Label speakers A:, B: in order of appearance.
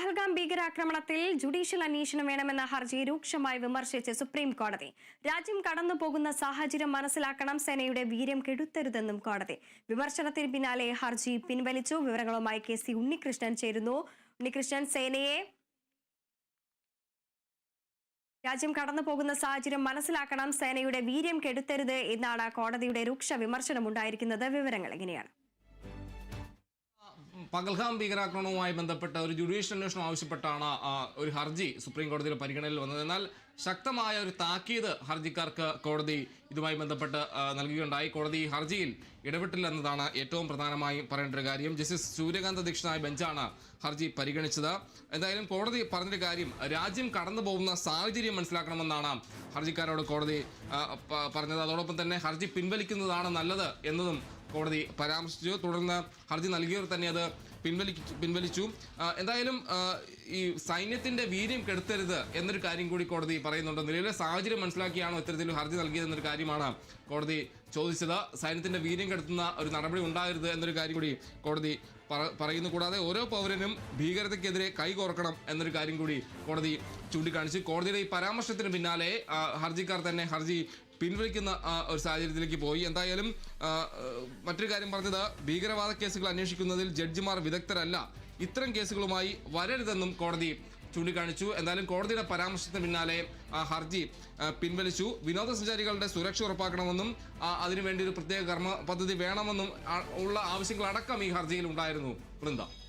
A: പഹൽഗാം ഭീകരാക്രമണത്തിൽ ജുഡീഷ്യൽ അന്വേഷണം വേണമെന്ന ഹർജി രൂക്ഷമായി വിമർശിച്ച് സുപ്രീം കോടതി. രാജ്യം കടന്നുപോകുന്ന സാഹചര്യം മനസ്സിലാക്കണം, സേനയുടെ വീര്യം കെടുത്തരുതെന്നും കോടതി. വിമർശനത്തിന് പിന്നാലെ ഹർജി പിൻവലിച്ചു. വിവരങ്ങളുമായി KC ഉണ്ണികൃഷ്ണൻ ചേരുന്നു. ഉണ്ണികൃഷ്ണൻ, രാജ്യം കടന്നുപോകുന്ന സാഹചര്യം മനസ്സിലാക്കണം, സേനയുടെ വീര്യം കെടുത്തരുത് എന്നാണ് കോടതിയുടെ രൂക്ഷ വിമർശനം ഉണ്ടായിരിക്കുന്നത്. വിവരങ്ങൾ എങ്ങനെയാണ്?
B: പഹൽഗാം ഭീകരാക്രമണവുമായി ബന്ധപ്പെട്ട ഒരു ജുഡീഷ്യൽ അന്വേഷണം ആവശ്യപ്പെട്ടാണ് ഒരു ഹർജി സുപ്രീം കോടതിയുടെ പരിഗണനയിൽ വന്നത്. എന്നാൽ ശക്തമായ ഒരു താക്കീത് ഹർജിക്കാർക്ക് കോടതി ഇതുമായി ബന്ധപ്പെട്ട് നൽകുകയുണ്ടായി. കോടതി ഈ ഹർജിയിൽ ഇടപെട്ടില്ല എന്നതാണ് ഏറ്റവും പ്രധാനമായും പറയേണ്ട ഒരു കാര്യം. ജസ്റ്റിസ് സൂര്യകാന്ത് അധ്യക്ഷനായ ബെഞ്ചാണ് ഹർജി പരിഗണിച്ചത്. എന്തായാലും കോടതി പറഞ്ഞൊരു കാര്യം, രാജ്യം കടന്നു പോകുന്ന സാഹചര്യം മനസ്സിലാക്കണമെന്നാണ് ഹർജിക്കാരോട് കോടതി പറഞ്ഞത്. അതോടൊപ്പം തന്നെ ഹർജി പിൻവലിക്കുന്നതാണ് നല്ലത് എന്നതും കോടതി പരാമർശിച്ചു. തുടർന്ന് ഹർജി നൽകിയവർ തന്നെ അത് പിൻവലിച്ചു. എന്തായാലും ഈ സൈന്യത്തിന്റെ വീര്യം കെടുത്തരുത് എന്നൊരു കാര്യം കൂടി കോടതി പറയുന്നുണ്ട്. നിലവിലെ സാഹചര്യം മനസ്സിലാക്കിയാണോ ഇത്തരത്തിൽ ഹർജി നൽകിയതെന്നൊരു കാര്യമാണ് കോടതി ചോദിച്ചത്. സൈന്യത്തിന്റെ വീര്യം കെടുത്തുന്ന ഒരു നടപടി ഉണ്ടാകരുത് എന്നൊരു കാര്യം കൂടി കോടതി പറയുന്നു. കൂടാതെ ഓരോ പൗരനും ഭീകരതയ്ക്കെതിരെ കൈകോർക്കണം എന്നൊരു കാര്യം കൂടി കോടതി ചൂണ്ടിക്കാണിച്ചു. കോടതിയുടെ ഈ പരാമർശത്തിന് പിന്നാലെ ഹർജിക്കാർ തന്നെ ഹർജി പിൻവലിക്കുന്ന ഒരു സാഹചര്യത്തിലേക്ക് പോയി. എന്തായാലും മറ്റൊരു കാര്യം പറഞ്ഞത്, ഭീകരവാദ കേസുകൾ അന്വേഷിക്കുന്നതിൽ ജഡ്ജിമാർ വിദഗ്ധരല്ല, ഇത്തരം കേസുകളുമായി വരരുതെന്നും കോടതി ചൂണ്ടിക്കാണിച്ചു. എന്തായാലും കോടതിയുടെ പരാമർശത്തിന് പിന്നാലെ ഹർജി പിൻവലിച്ചു. വിനോദസഞ്ചാരികളുടെ സുരക്ഷ ഉറപ്പാക്കണമെന്നും അതിനുവേണ്ടി ഒരു പ്രത്യേക കർമ്മ പദ്ധതി വേണമെന്നും ഉള്ള ആവശ്യങ്ങളടക്കം ഈ ഹർജിയിൽ ഉണ്ടായിരുന്നു. വൃന്ദ.